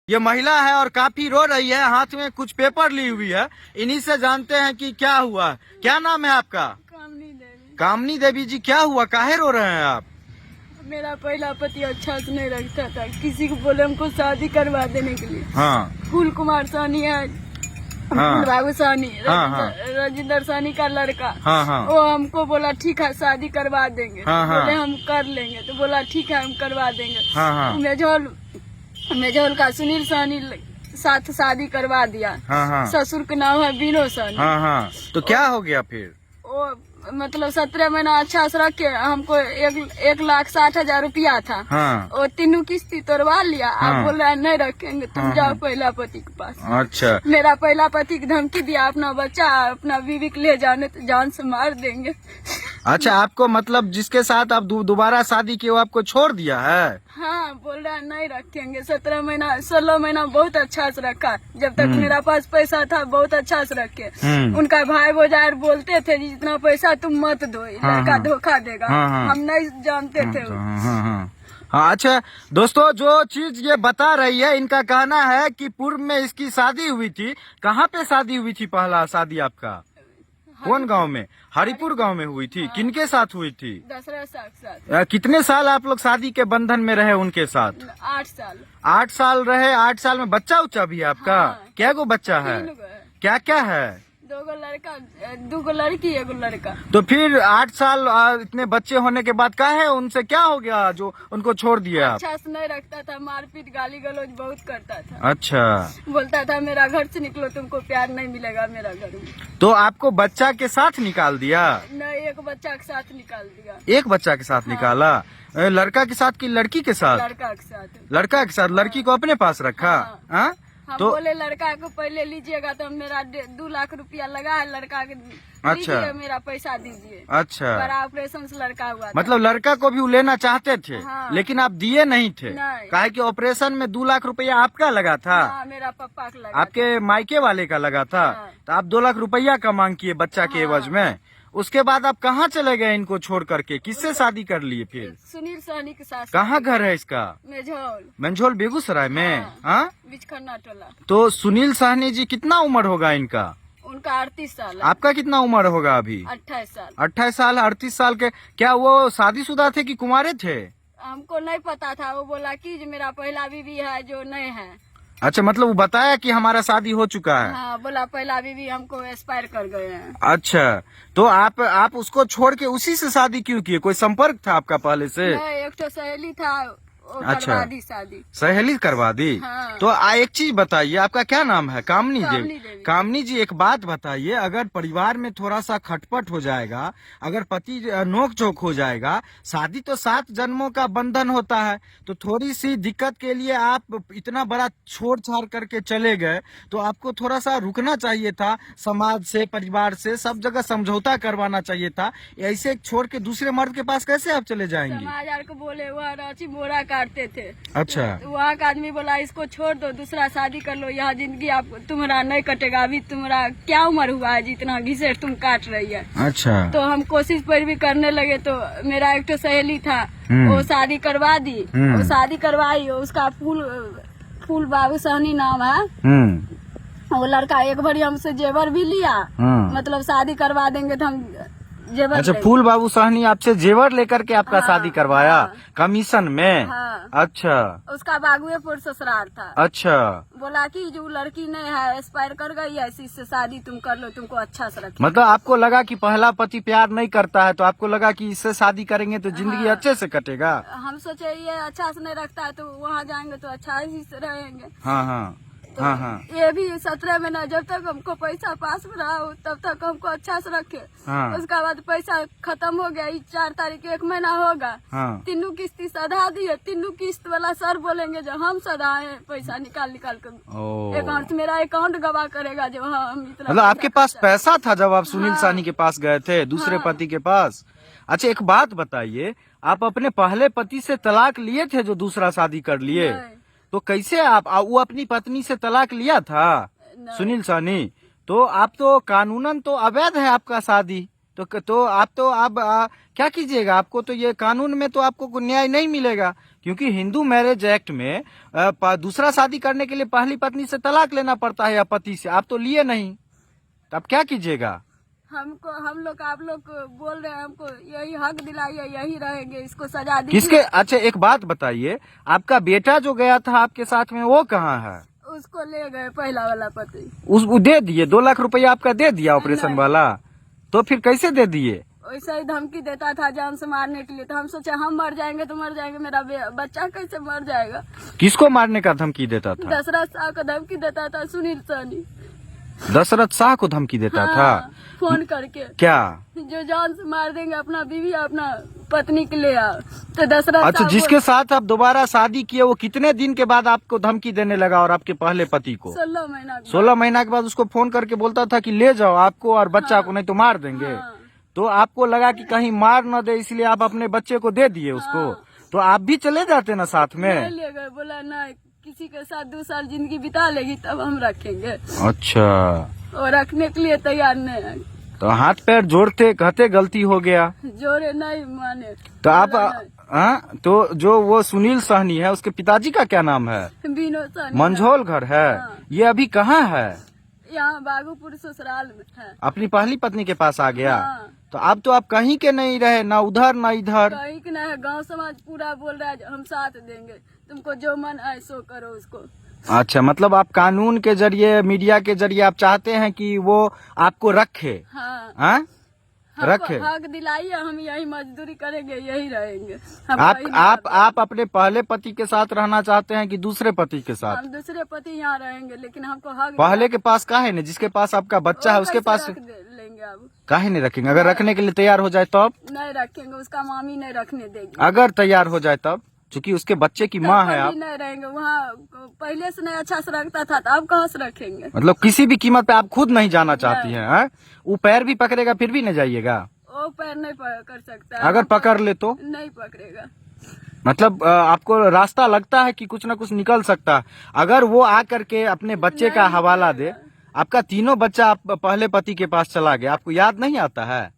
ये महिला है और काफी रो रही है, हाथ में कुछ पेपर ली हुई है। इन्हीं से जानते हैं कि क्या हुआ। क्या नाम है आपका? कामनी देवी। कामनी देवी जी, क्या हुआ, काहे रो रहे हैं आप? मेरा पहला पति अच्छा से नहीं रखता था, किसी को बोले हमको शादी करवा देने के लिए। हाँ फूल कुमार सानी है, हाँ फूल बाबू सानी, हाँ। राजेंद्र सानी का लड़का। हाँ हाँ वो हमको बोला ठीक है शादी करवा देंगे। हाँ, हाँ। बोले हम कर लेंगे, तो बोला ठीक है हम करवा देंगे। हाँ हाँ मेजोल का सुनील सानी साथ शादी करवा दिया। हाँ हाँ ससुर का नाम है बीनो सानी। हाँ हाँ। तो क्या हो गया फिर? वो मतलब 17 महीना अच्छा से रख के हमको 1,60,000 रुपया था। हाँ वो तीनों किस्ती तोड़वा लिया। हाँ। आप बोल रहे हैं नहीं रखेंगे, तुम हाँ, जाओ हाँ। पहला पति के पास। अच्छा मेरा पहला पति की धमकी दिया, अपना बच्चा अपना बीवी को ले जाने तो जान से मार देंगे। अच्छा, आपको मतलब जिसके साथ आप दोबारा शादी की वो आपको छोड़ दिया है? हाँ, बोल रहा है नहीं रखेंगे। 17 महीना 16 महीना बहुत अच्छा से रखा, जब तक मेरा पास पैसा था बहुत अच्छा से रखे। उनका भाई भौजाई बोलते थे जितना पैसा तुम मत दो, हाँ, लड़का हाँ। धोखा देगा। हाँ, हाँ। हम नहीं जानते थे। हाँ हाँ हाँ हाँ। अच्छा दोस्तों, जो चीज ये बता रही है, इनका कहना है कि पूर्व में इसकी शादी हुई थी। कहाँ पे शादी हुई थी? पहला शादी आपका कौन गांव में? हरिपुर गांव में हुई थी। किनके साथ हुई थी? दशरथ साथ। कितने साल आप लोग शादी के बंधन में रहे उनके साथ? 8 साल। 8 साल रहे। 8 साल में बच्चा उच्चा भी है आपका? हाँ। क्या गो बच्चा है? 3 गो है। क्या क्या है? 2 गो लड़का, 2 गो लड़की, 1 गो लड़का। तो फिर 8 साल इतने बच्चे होने के बाद काहे उनसे क्या हो गया जो उनको छोड़ दिए आप? अच्छा से नहीं रखता था, मारपीट गाली गलौज बहुत करता था। अच्छा, बोलता था मेरा घर से निकलो, तुमको प्यार नहीं मिलेगा मेरा घर में। तो आपको बच्चा के साथ निकाल दिया? नहीं, एक बच्चा के साथ निकाल दिया। एक बच्चा के साथ निकाला? लड़का के साथ कि लड़की के साथ? लड़का के साथ। लड़का के साथ। लड़की को अपने पास रखा? हाँ। हाँ? हम तो बोले लड़का को पहले लीजिएगा, तो मेरा 2 लाख रुपया लगा है, लड़का के अच्छा। लीजिए, मेरा पैसा दीजिए। अच्छा, बड़ा ऑपरेशन से लड़का हुआ था। मतलब लड़का को भी वो लेना चाहते थे? हाँ। लेकिन आप दिए नहीं थे? नहीं। काहे कि ऑपरेशन में 2 लाख रुपया आपका लगा था? हाँ, मेरा पापा का लगा आपके मायके वाले का लगा था? हाँ। तो आप 2 लाख रुपया का मांग किए बच्चा के हाँ। एवज में। उसके बाद आप कहाँ चले गए इनको छोड़ करके? किससे शादी कर लिए फिर? सुनील साहनी के साथ। कहाँ घर है इसका? मेझोल, मंझोल बेगूसराय में? हाँ। हाँ। बिचखन्ना टोला। तो सुनील साहनी जी, कितना उम्र होगा इनका? उनका 38 साल है। आपका कितना उम्र होगा अभी? 28 साल। 28 साल, 38 साल के। क्या वो शादीशुदा थे कि कुंवारे थे? हमको नहीं पता था, वो बोला कि जो मेरा पहला बीवी है जो नहीं है। अच्छा, मतलब वो बताया कि हमारा शादी हो चुका है? हाँ, बोला पहला बीवी हमको एक्सपायर कर गए हैं। अच्छा, तो आप उसको छोड़ के उसी से शादी क्यों किए? कोई संपर्क था आपका पहले से? नहीं, एक तो सहेली था, वो अच्छा। करवा दी शादी। सहेली करवा दी? हाँ। तो एक चीज बताइए, आपका क्या नाम है? कामनी कामनी देवी। देवी। कामनी जी, एक बात बताइए, अगर परिवार में थोड़ा सा खटपट हो जाएगा, अगर पति नोक झोंक हो जाएगा, शादी तो 7 जन्मों का बंधन होता है, तो थोड़ी सी दिक्कत के लिए आप इतना बड़ा छोड़ छाड़ करके चले गए, तो आपको थोड़ा सा रुकना चाहिए था। समाज से, परिवार से, सब जगह समझौता करवाना चाहिए था। ऐसे छोड़ के दूसरे मर्द के पास कैसे आप चले जाएंगे? समाज को बोले वह रांची बोरा काटते थे। अच्छा। वहाँ का आदमी बोला इसको छोड़ दो, दूसरा शादी कर लो, यहाँ जिंदगी आप तुम्हारा नहीं कटेगा। अभी तुम्हारा क्या उम्र हुआ है जितना घिसे तुम काट रही है? अच्छा। तो हम कोशिश पर भी करने लगे, तो मेरा एक तो सहेली था, वो शादी करवा दी। वो शादी करवाई, उसका फूल बाबू सहनी नाम है। वो लड़का एक बारी हमसे जेवर भी लिया, मतलब शादी करवा देंगे तो हम जेवर अच्छा, लेंगे। फूल बाबू साहनी आपसे जेवर लेकर के आपका हाँ, शादी करवाया? हाँ। कमीशन में? हाँ। अच्छा उसका बागुएपुर ससुराल था। अच्छा। बोला कि जो लड़की नहीं है एक्सपायर कर गई है, इसी से शादी तुम कर लो, तुमको अच्छा से रखे। मतलब आपको लगा कि पहला पति प्यार नहीं करता है, तो आपको लगा कि इससे शादी करेंगे तो जिंदगी हाँ। अच्छे से कटेगा? हम सोचे ये अच्छा से नहीं रखता है, तो वहाँ जाएंगे तो अच्छा ही से रहेंगे। हाँ हाँ तो हाँ हाँ ये भी 17 महीना जब तक हमको पैसा पास में रहा तब तक हमको अच्छा से रखे। हाँ। उसके बाद पैसा खत्म हो गया, 4 तारीख 1 महीना होगा। हाँ। 3 किस्ती सधा दिए। 3 किस्त वाला सर बोलेंगे जो हम सधाए पैसा निकाल कर ओ। अकाउंट, मेरा अकाउंट गवाह करेगा जो हम इतना। मतलब आपके पास पैसा था जब आप सुनील हाँ। साहनी के पास गए थे, दूसरे हाँ। पति के पास? अच्छा, एक बात बताइए, आप अपने पहले पति से तलाक लिए थे जो दूसरा शादी कर लिए? नहीं। तो कैसे वो अपनी पत्नी से तलाक लिया था नहीं। सुनील साहनी? तो आप तो कानूनन तो अवैध है आपका शादी। तो आप क्या कीजिएगा? आपको तो ये कानून में तो आपको न्याय नहीं मिलेगा, क्योंकि हिंदू मैरिज एक्ट में दूसरा शादी करने के लिए पहली पत्नी से तलाक लेना पड़ता है या पति से। आप तो लिए नहीं, तो आप क्या कीजिएगा? हम लोग आप लोग बोल रहे हैं, हमको यही हक दिलाइए, यही रहेंगे, इसको सजा दीजिए। किसके? अच्छा एक बात बताइए, आपका बेटा जो गया था आपके साथ में वो कहाँ है? उसको ले गए पहला वाला पति। वो दे दिए? 2 लाख रुपया आपका दे दिया ऑपरेशन वाला? तो फिर कैसे दे दिए? वैसे ही धमकी देता था जान से मारने के लिए। तो हम सोचे हम मर जाएंगे तो मर जाएंगे, मेरा बच्चा कैसे मर जाएगा। किसको मारने का धमकी देता था? दशरथ शाह को धमकी देता था, सुनील सहनी। दशरथ शाह को धमकी देता था? फोन करके क्या? जो जान से मार देंगे अपना बीवी अपना पत्नी के लिए आओ। तो दशरथ अच्छा, जिसके साथ आप दोबारा शादी किए वो कितने दिन के बाद आपको धमकी देने लगा और आपके पहले पति को? 16 महीना के बाद उसको फोन करके बोलता था कि ले जाओ आपको और बच्चा को, नहीं तो मार देंगे। तो आपको लगा कि कहीं मार न दे, इसलिए आप अपने बच्चे को दे दिए उसको। तो आप भी चले जाते ना साथ में? ले गए, बोला ना किसी के साथ 2 साल जिंदगी बिता लेगी तब हम रखेंगे। अच्छा, और रखने के लिए तैयार नहीं है। तो हाथ पैर जोड़ते, कहते गलती हो गया, जोड़े नहीं माने। तो आप तो जो वो सुनील सहनी है उसके पिताजी का क्या नाम है? विनोद सहनी। मंझोल घर है। ये अभी कहाँ है? यहाँ बागूपुर ससुराल में है। अपनी पहली पत्नी के पास आ गया? तो अब तो आप कहीं के नहीं रहे, ना उधर ना इधर। कहीं के नहीं है, गांव समाज पूरा बोल रहा है हम साथ देंगे, तुमको जो मन आए सो करो उसको। अच्छा, मतलब आप कानून के जरिए, मीडिया के जरिए आप चाहते हैं कि वो आपको रखे? हाँ? रखे, हक दिलाइए, हम यही मजदूरी करेंगे, यही रहेंगे। आप अपने पहले पति के साथ रहना चाहते हैं कि दूसरे पति के साथ? हम दूसरे पति यहाँ रहेंगे, लेकिन हमको हक पहले के पास काहे नहीं? जिसके पास आपका बच्चा है उसके पास लेंगे। अब काहे नहीं रखेंगे? अगर रखने के लिए तैयार हो जाए तब? नहीं रखेंगे, उसका मामी नहीं रखने देगी। अगर तैयार हो जाए तब? चूँकि उसके बच्चे की माँ है आप। नहीं रहेंगे वहाँ, पहले से नहीं अच्छा से रखता था, तो अब कहाँ से रखेंगे? मतलब किसी भी कीमत पे आप खुद नहीं जाना चाहती हैं? वो पैर भी पकड़ेगा फिर भी नहीं जाइएगा? वो पैर नहीं पकड़ सकता। अगर पकड़ ले तो? नहीं पकड़ेगा। मतलब आपको रास्ता लगता है कि कुछ ना कुछ निकल सकता है? अगर वो आकर के अपने बच्चे का हवाला दे, आपका तीनों बच्चा आप पहले पति के पास चला गया, आपको याद नहीं आता है?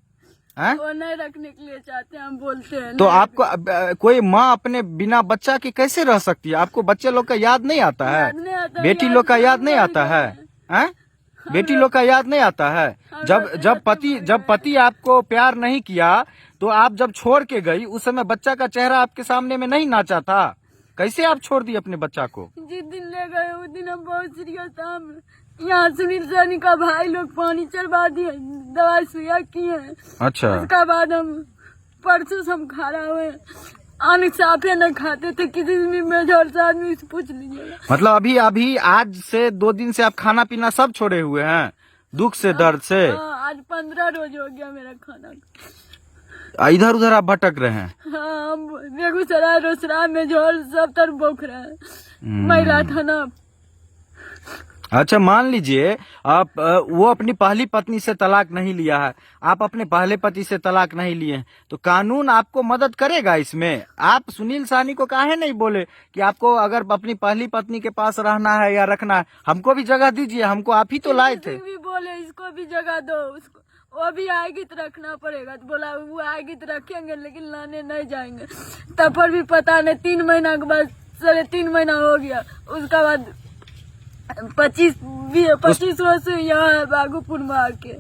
वो नहीं रखने के लिए चाहते हैं, हम बोलते हैं। तो आपको कोई माँ अपने बिना बच्चा के कैसे रह सकती है? आपको बच्चे लोग का याद नहीं आता है? बेटी लोग का याद नहीं आता है? बेटी लोग का याद नहीं आता है? जब पति आपको प्यार नहीं किया तो आप जब छोड़ के गई, उस समय बच्चा का चेहरा आपके सामने में नहीं नाचा था? कैसे आप छोड़ दी अपने बच्चा को? जिस दिन ले गए उस दिन हम बहुत सीरियस था। यहाँ सुनील सहनी का भाई लोग पानी चढ़वा दिए, दवाई सुइया किए। अच्छा, उसके बाद हम परसों से हम खा हुए, अन्न साफे न खाते थे, किसी भी मेजर से आदमी से पूछ लीजिए। मतलब अभी आज से 2 दिन से आप खाना पीना सब छोड़े हुए हैं, दुख से, दर्द से? आज 15 रोज हो गया मेरा खाना। इधर उधर आप भटक रहे हैं? हाँ, हम बेगूसराय, रोसड़ा, मेजोर सब तरफ भोग रहे हैं, महिला थाना। अच्छा, मान लीजिए आप वो अपनी पहली पत्नी से तलाक नहीं लिया है, आप अपने पहले पति से तलाक नहीं लिए हैं, तो कानून आपको मदद करेगा इसमें? आप सुनील सहनी को काहे नहीं बोले कि आपको अगर अपनी पहली पत्नी के पास रहना है या रखना है, हमको भी जगह दीजिए, हमको आप ही तो लाए थे। भी बोले इसको भी जगह दो, उसको वो भी आएगी तो रखना पड़ेगा। तो बोला वो आएगी तो रखेंगे, लेकिन लाने नहीं जाएंगे। तब पर भी पता नहीं, 3 महीना के बाद 3.5 महीना हो गया, उसका बाद 25 वर्ष यहाँ है बागूपुर में आके।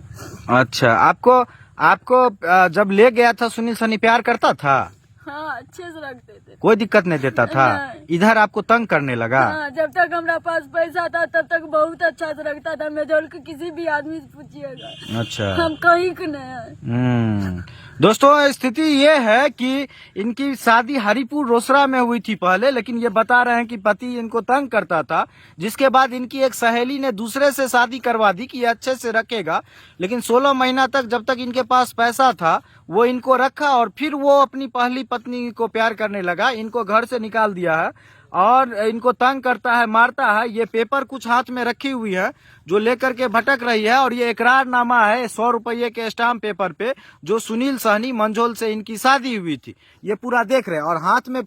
अच्छा, आपको जब ले गया था सुनील सहनी प्यार करता था? हाँ, अच्छे से रखते थे, कोई दिक्कत नहीं देता था? इधर आपको तंग करने लगा? हाँ, जब तक हमारा पास पैसा था तब तक बहुत अच्छा से रखता था। मेजोल के किसी भी आदमी से पूछिएगा। अच्छा, हम कहीं के नहीं। दोस्तों, स्थिति ये है कि इनकी शादी हरिपुर रोसड़ा में हुई थी पहले, लेकिन ये बता रहे हैं कि पति इनको तंग करता था, जिसके बाद इनकी एक सहेली ने दूसरे से शादी करवा दी कि ये अच्छे से रखेगा। लेकिन 16 महीना तक जब तक इनके पास पैसा था वो इनको रखा, और फिर वो अपनी पहली पत्नी को प्यार करने लगा, इनको घर से निकाल दिया है और इनको तंग करता है, मारता है। ये पेपर कुछ हाथ में रखी हुई है जो लेकर के भटक रही है, और ये इकरारनामा है 100 रुपये के स्टाम्प पेपर पे, जो सुनील सहनी मंझोल से इनकी शादी हुई थी। ये पूरा देख रहे हैं, और हाथ में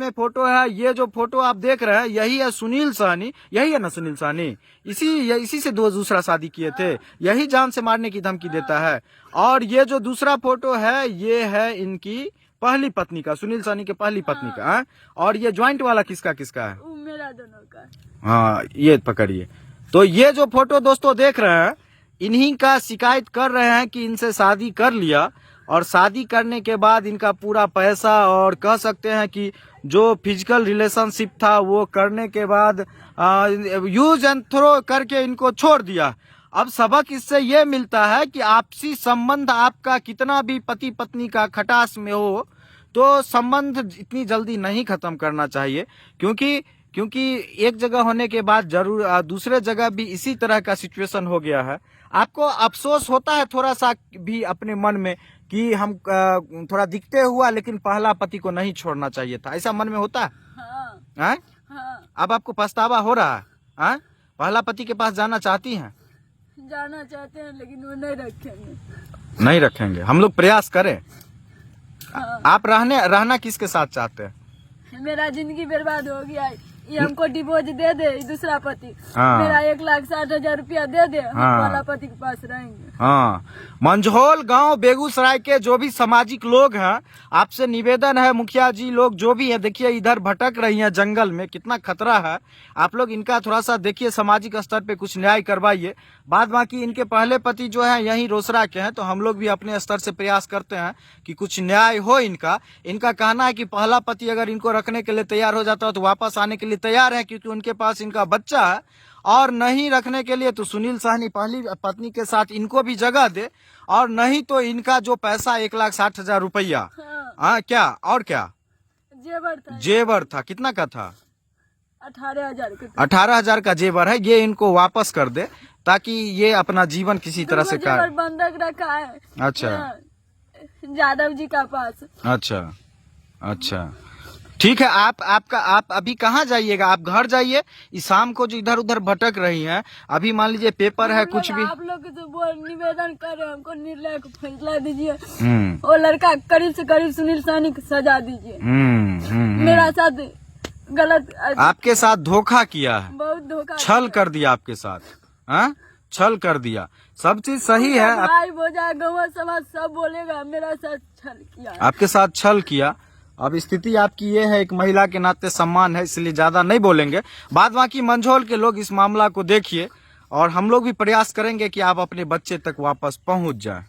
फोटो है, ये जो फोटो आप देख रहे हैं यही है सुनील सहनी, यही है ना सुनील सहनी? इसी से दूसरा शादी किए थे, यही जान से मारने की धमकी देता है। और ये जो दूसरा फोटो है ये है इनकी पहली पत्नी का, सुनील सहनी के पहली पत्नी का। हाँ? और ये ज्वाइंट वाला किसका किसका है? वो मेरा दोनों का। हाँ, ये पकड़िए। तो ये जो फोटो दोस्तों देख रहे हैं, इन्हीं का शिकायत कर रहे हैं कि इनसे शादी कर लिया और शादी करने के बाद इनका पूरा पैसा और कह सकते हैं कि जो फिजिकल रिलेशनशिप था वो करने के बाद यूज एंड थ्रो करके इनको छोड़ दिया। अब सबक इससे ये मिलता है कि आपसी संबंध आपका कितना भी पति पत्नी का खटास में हो तो संबंध इतनी जल्दी नहीं खत्म करना चाहिए, क्योंकि एक जगह होने के बाद जरूर दूसरे जगह भी इसी तरह का सिचुएशन हो गया है। आपको अफसोस होता है थोड़ा सा भी अपने मन में कि हम थोड़ा दिखते हुआ लेकिन पहला पति को नहीं छोड़ना चाहिए था, ऐसा मन में होता है? हाँ, हाँ। अब आपको पछतावा हो रहा है? पहला पति के पास जाना चाहती हैं? जाना चाहते हैं लेकिन वो नहीं रखेंगे। नहीं रखेंगे, हम लोग प्रयास करें। हाँ। आप रहना किसके साथ चाहते हैं? मेरा जिंदगी बर्बाद हो गया है, ये हमको डिवोर्स दे दे दूसरा पति। हाँ। मेरा 1,60,000 रुपया दे दे, हम हाँ। वाला पति के पास रहेंगे। हाँ, मंझोल गांव बेगूसराय के जो भी सामाजिक लोग हैं, आपसे निवेदन है, मुखिया जी लोग जो भी है, देखिए इधर भटक रही हैं जंगल में, कितना खतरा है। आप लोग इनका थोड़ा सा देखिए, सामाजिक स्तर पे कुछ न्याय करवाइए। बाद बाकी इनके पहले पति जो है यही रोसड़ा के हैं, तो हम लोग भी अपने स्तर से प्रयास करते हैं कि कुछ न्याय हो इनका। इनका कहना है कि पहला पति अगर इनको रखने के लिए तैयार हो जाता है तो वापस आने के लिए तैयार है, क्योंकि उनके पास इनका बच्चा है। और नहीं रखने के लिए तो सुनील सहनी पहली पत्नी के साथ इनको भी जगह दे, और नहीं तो इनका जो पैसा 1,60,000 रुपया, हाँ क्या और क्या जेवर था कितना का था? 18,000 का जेवर है, ये इनको वापस कर दे ताकि ये अपना जीवन किसी तरह से कर। बंधक रखा है। अच्छा, यादव जी का पास। अच्छा, ठीक है। आप अभी कहाँ जाइएगा? आप घर जाइए। इस शाम को जो इधर उधर भटक रही हैं, अभी मान लीजिए पेपर है कुछ भी, आप लोग तो निवेदन कर रहे हैं, हमको निर्णय को फैसला दीजिए। वो लड़का करीब से करीब सुनील सहनी को सजा दीजिए। मेरा साथ गलत, आपके साथ धोखा किया है, बहुत धोखा, छल कर दिया आपके साथ। छल कर दिया, सब चीज सही है। भाई भोजा गाँव समाज सब बोलेगा मेरा साथ छल किया, आपके साथ छल किया। अब स्थिति आपकी ये है, एक महिला के नाते सम्मान है, इसलिए ज्यादा नहीं बोलेंगे। बाद बाकी मंझोल के लोग इस मामला को देखिए, और हम लोग भी प्रयास करेंगे कि आप अपने बच्चे तक वापस पहुंच जाएं।